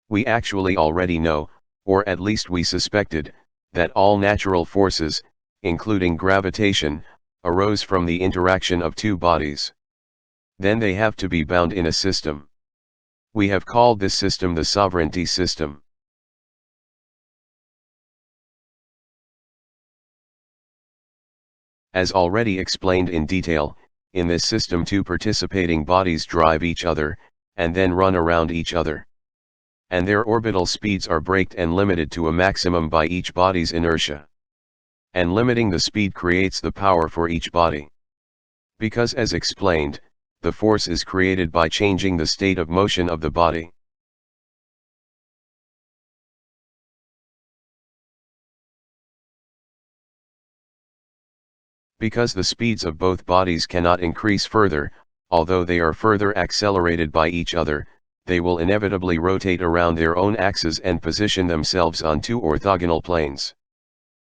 We actually already know, or at least we suspected, that all natural forces, including gravitation, arose from the interaction of two bodies. Then they have to be bound in a system. We have called this system the sovereignty system. As already explained in detail, in this system two participating bodies drive each other, and then run around each other. And their orbital speeds are braked and limited to a maximum by each body's inertia. And limiting the speed creates the power for each body. Because as explained, the force is created by changing the state of motion of the body. Because the speeds of both bodies cannot increase further, although they are further accelerated by each other, they will inevitably rotate around their own axes and position themselves on two orthogonal planes.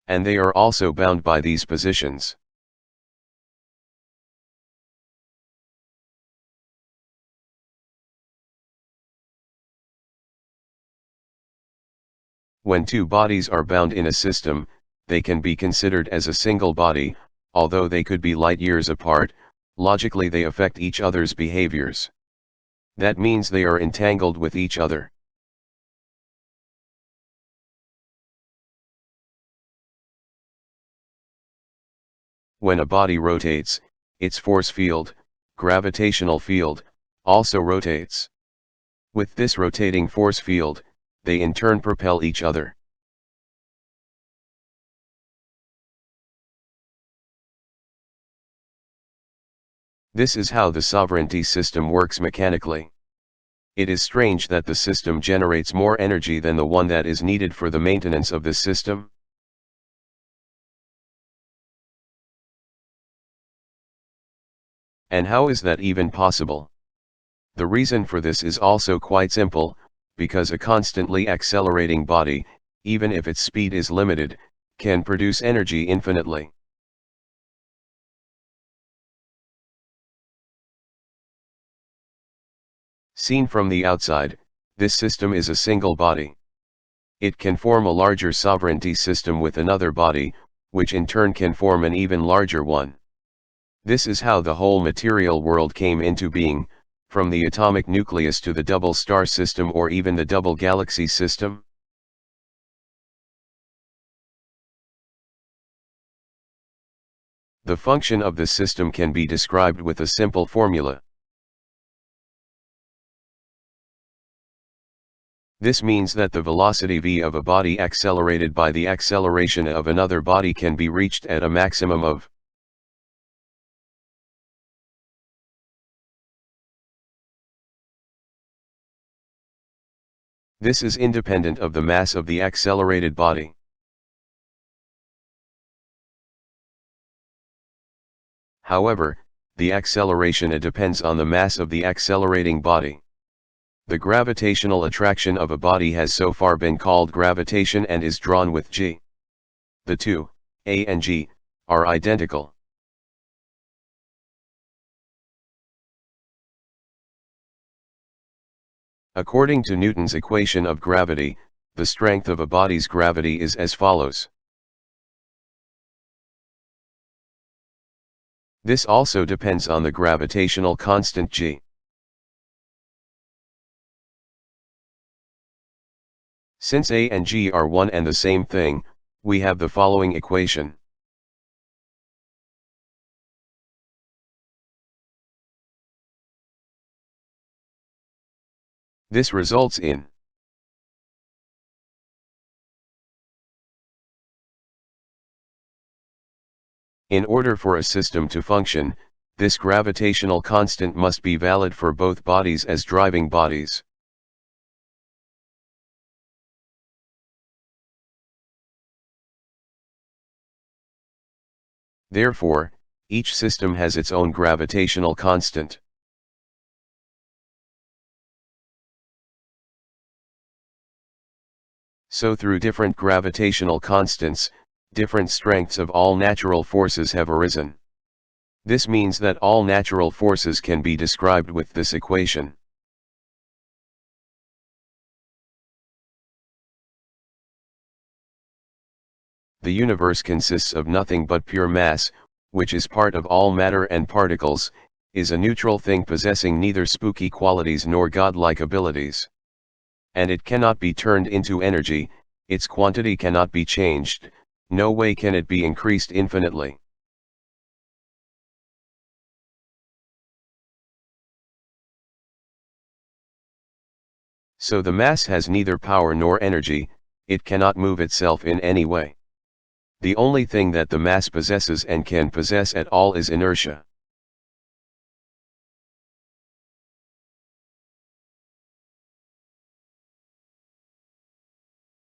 And they are also bound by these positions. When two bodies are bound in a system, they can be considered as a single body, although they could be light years apart. Logically they affect each other's behaviors. That means they are entangled with each other. When a body rotates, its force field, gravitational field, also rotates. With this rotating force field, they in turn propel each other. This is how the sovereignty system works mechanically. It is strange that the system generates more energy than the one that is needed for the maintenance of the system. And how is that even possible? The reason for this is also quite simple, because a constantly accelerating body, even if its speed is limited, can produce energy infinitely. Seen from the outside, this system is a single body. It can form a larger sovereignty system with another body, which in turn can form an even larger one. This is how the whole material world came into being, from the atomic nucleus to the double star system or even the double galaxy system. The function of the system can be described with a simple formula. This means that the velocity v of a body accelerated by the acceleration of another body can be reached at a maximum of This is independent of the mass of the accelerated body. However, the acceleration depends on the mass of the accelerating body. The gravitational attraction of a body has so far been called gravitation and is drawn with g. The two, A and g, are identical. According to Newton's equation of gravity, the strength of a body's gravity is as follows. This also depends on the gravitational constant g. Since A and g are one and the same thing, we have the following equation. This results in In order for a system to function, this gravitational constant must be valid for both bodies as driving bodies. Therefore, each system has its own gravitational constant. So through different gravitational constants, different strengths of all natural forces have arisen. This means that all natural forces can be described with this equation. the universe consists of nothing but pure mass, which is part of all matter and particles, is a neutral thing possessing neither spooky qualities nor godlike abilities. And it cannot be turned into energy, its quantity cannot be changed, no way can it be increased infinitely. So the mass has neither power nor energy, it cannot move itself in any way. The only thing that the mass possesses and can possess at all is inertia.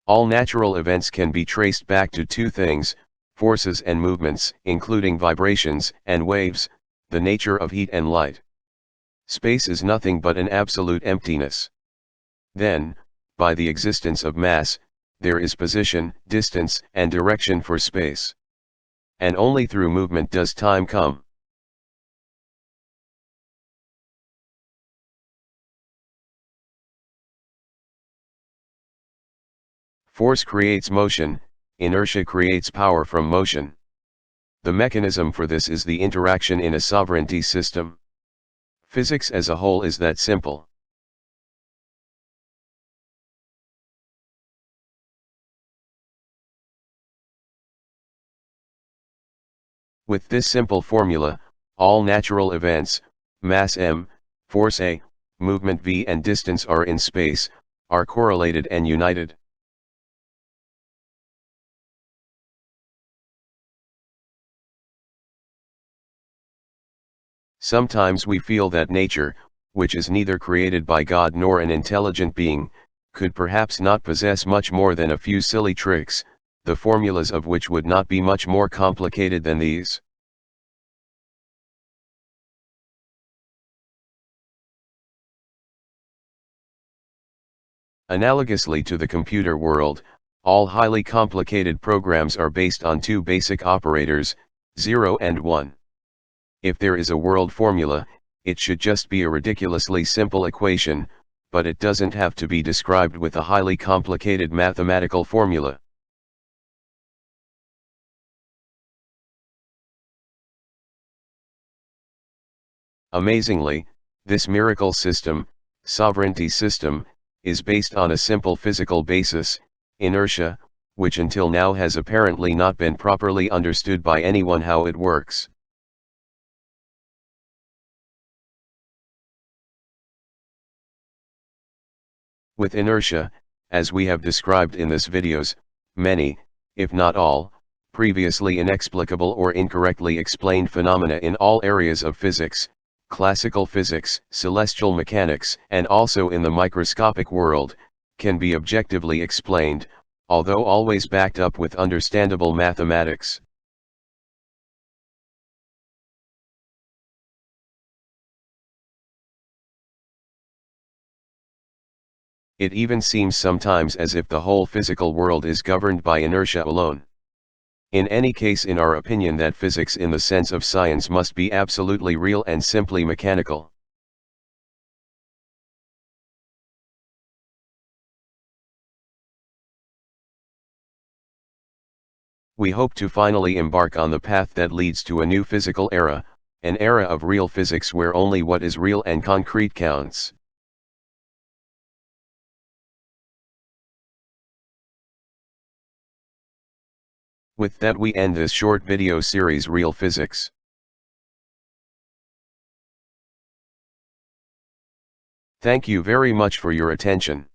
All natural events can be traced back to two things, forces and movements, including vibrations and waves, the nature of heat and light. Space is nothing but an absolute emptiness. Then, by the existence of mass, there is position, distance, and direction for space. And only through movement does time come. Force creates motion, inertia creates power from motion. The mechanism for this is the interaction in a sovereignty system. Physics as a whole is that simple. With this simple formula, all natural events, mass m, force a, movement v and distance r in space, are correlated and united. Sometimes we feel that nature, which is neither created by God nor an intelligent being, could perhaps not possess much more than a few silly tricks, the formulas of which would not be much more complicated than these. Analogously to the computer world, all highly complicated programs are based on two basic operators, 0 and 1. If there is a world formula, it should just be a ridiculously simple equation, but it doesn't have to be described with a highly complicated mathematical formula. Amazingly, this miracle system, sovereignty system, is based on a simple physical basis, inertia, which until now has apparently not been properly understood by anyone how it works. With inertia, as we have described in this videos, many, if not all, previously inexplicable or incorrectly explained phenomena in all areas of physics, classical physics, celestial mechanics, and also in the microscopic world, can be objectively explained, although always backed up with understandable mathematics. It even seems sometimes as if the whole physical world is governed by inertia alone. In any case, in our opinion, that physics in the sense of science must be absolutely real and simply mechanical. We hope to finally embark on the path that leads to a new physical era, an era of real physics where only what is real and concrete counts. With that, we end this short video series, Real Physics. Thank you very much for your attention.